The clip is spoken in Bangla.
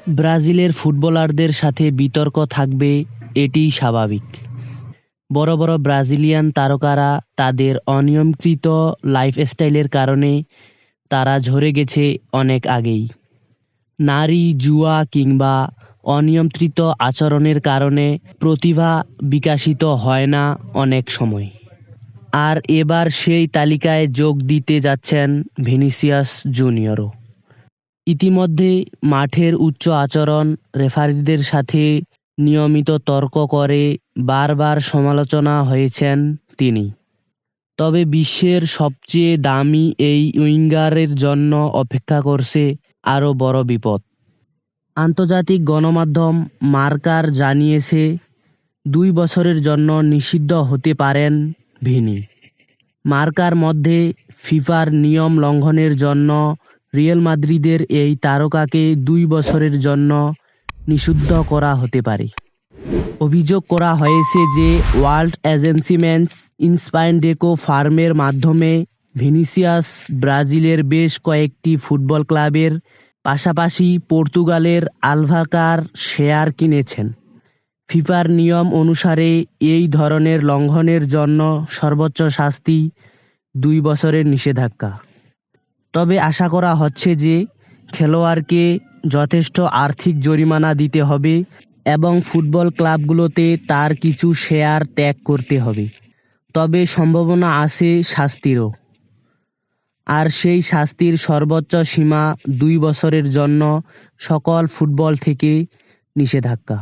ব্রাজিলের ফুটবলারদের সাথে বিতর্ক থাকবে, এটিই স্বাভাবিক। বড় বড় ব্রাজিলিয়ান তারকারা তাদের অনিয়ন্ত্রিত লাইফস্টাইলের কারণে তারা ঝরে গেছে অনেক আগেই। নারী, জুয়া কিংবা অনিয়ন্ত্রিত আচরণের কারণে প্রতিভা বিকশিত হয় না অনেক সময়। আর এবার সেই তালিকায় যোগ দিতে যাচ্ছেন ভিনিসিয়াস জুনিয়রও। ইতিমধ্যে মাঠের উচ্চ আচরণ, রেফারিদের সাথে নিয়মিত তর্ক করে বারবার সমালোচনা হয়েছেন তিনি। তবে বিশ্বের সবচেয়ে দামি এই উইঙ্গারের জন্য অপেক্ষা করছে আরও বড় বিপদ। আন্তর্জাতিক গণমাধ্যম মার্কার জানিয়েছে 2 বছরের জন্য নিষিদ্ধ হতে পারেন ভিনি। মার্কার মধ্যে ফিফার নিয়ম লঙ্ঘনের জন্য রিয়াল মাদ্রিদের এই তারকাকে 2 বছরের জন্য নিষিদ্ধ করা হতে পারে। অভিযোগ করা হয়েছে যে ওয়ার্ল্ড এজেন্সিমেন্টস ইন্সপাইন্ডেকো ফার্মের মাধ্যমে ভিনিসিয়াস ব্রাজিলের বেশ কয়েকটি ফুটবল ক্লাবের পাশাপাশি পর্তুগালের আলভাকার শেয়ার কিনেছেন। ফিফার নিয়ম অনুসারে এই ধরনের লঙ্ঘনের জন্য সর্বোচ্চ শাস্তি 2 বছরের নিষেধাজ্ঞা। তবে আশা করা হচ্ছে যে খেলোয়াড়কে যথেষ্ট আর্থিক জরিমানা দিতে হবে এবং ফুটবল ক্লাবগুলোতে তার কিছু শেয়ার ত্যাগ করতে হবে। তবে সম্ভাবনা আছে শাস্তিরও। আর সেই শাস্তির সর্বোচ্চ সীমা 2 বছরের জন্য সকল ফুটবল থেকে নিষেধাজ্ঞা।